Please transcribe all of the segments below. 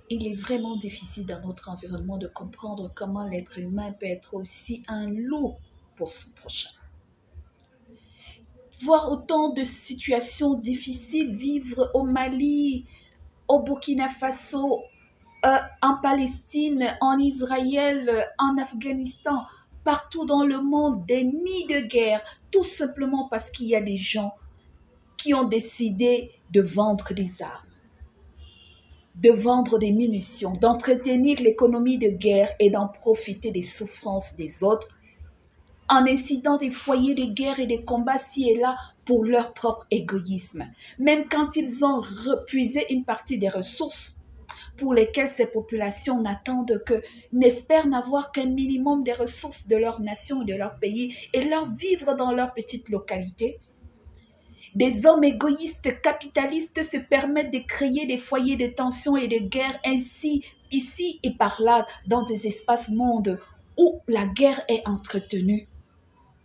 Il est vraiment difficile dans notre environnement de comprendre comment l'être humain peut être aussi un loup pour son prochain. Voir autant de situations difficiles, vivre au Mali, au Burkina Faso, en Palestine, en Israël, en Afghanistan, partout dans le monde, des nids de guerre, tout simplement parce qu'il y a des gens qui ont décidé de vendre des armes, de vendre des munitions, d'entretenir l'économie de guerre et d'en profiter des souffrances des autres, en incitant des foyers de guerre et des combats ci et là pour leur propre égoïsme. Même quand ils ont repuisé une partie des ressources pour lesquelles ces populations n'attendent que, n'espèrent n'avoir qu'un minimum des ressources de leur nation et de leur pays et leur vivre dans leur petite localité. Des hommes égoïstes, capitalistes se permettent de créer des foyers de tension et de guerre ainsi, ici et par là, dans des espaces mondes où la guerre est entretenue.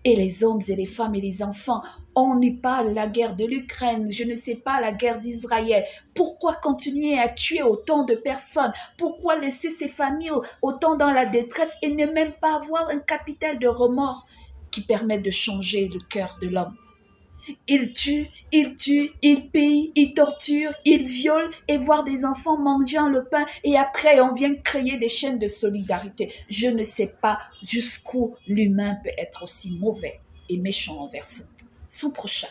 Et les hommes et les femmes et les enfants, on n'y parle la guerre de l'Ukraine, je ne sais pas, la guerre d'Israël. Pourquoi continuer à tuer autant de personnes? Pourquoi laisser ces familles autant dans la détresse et ne même pas avoir un capital de remords qui permette de changer le cœur de l'homme? Ils tuent, ils pillent, ils torturent, ils violent et voir des enfants mangeant le pain et après on vient créer des chaînes de solidarité. Je ne sais pas jusqu'où l'humain peut être aussi mauvais et méchant envers son prochain.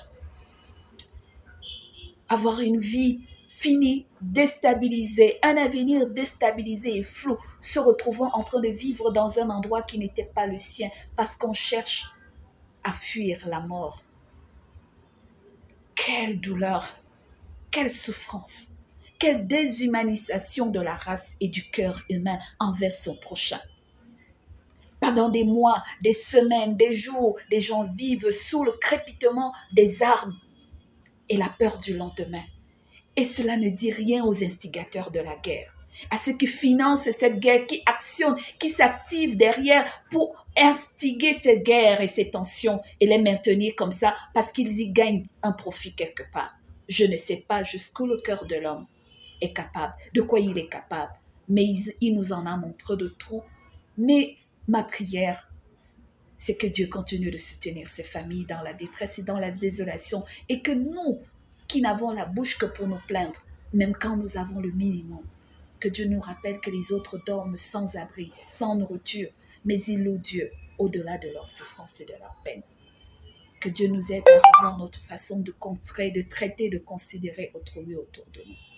Avoir une vie finie, déstabilisée, un avenir déstabilisé et flou, se retrouvant en train de vivre dans un endroit qui n'était pas le sien parce qu'on cherche à fuir la mort. Quelle douleur, quelle souffrance, quelle déshumanisation de la race et du cœur humain envers son prochain. Pendant des mois, des semaines, des jours, les gens vivent sous le crépitement des armes et la peur du lendemain. Et cela ne dit rien aux instigateurs de la guerre, à ceux qui financent cette guerre, qui actionnent, qui s'activent derrière pour instiguer cette guerre et ces tensions et les maintenir comme ça parce qu'ils y gagnent un profit quelque part. Je ne sais pas jusqu'où le cœur de l'homme est capable, de quoi il est capable, mais il nous en a montré de trop. Mais ma prière, c'est que Dieu continue de soutenir ces familles dans la détresse et dans la désolation et que nous, qui n'avons la bouche que pour nous plaindre, même quand nous avons le minimum, que Dieu nous rappelle que les autres dorment sans abri, sans nourriture, mais ils louent Dieu au-delà de leur souffrance et de leur peine. Que Dieu nous aide à revoir notre façon de contrer, de traiter, de considérer autrui autour de nous.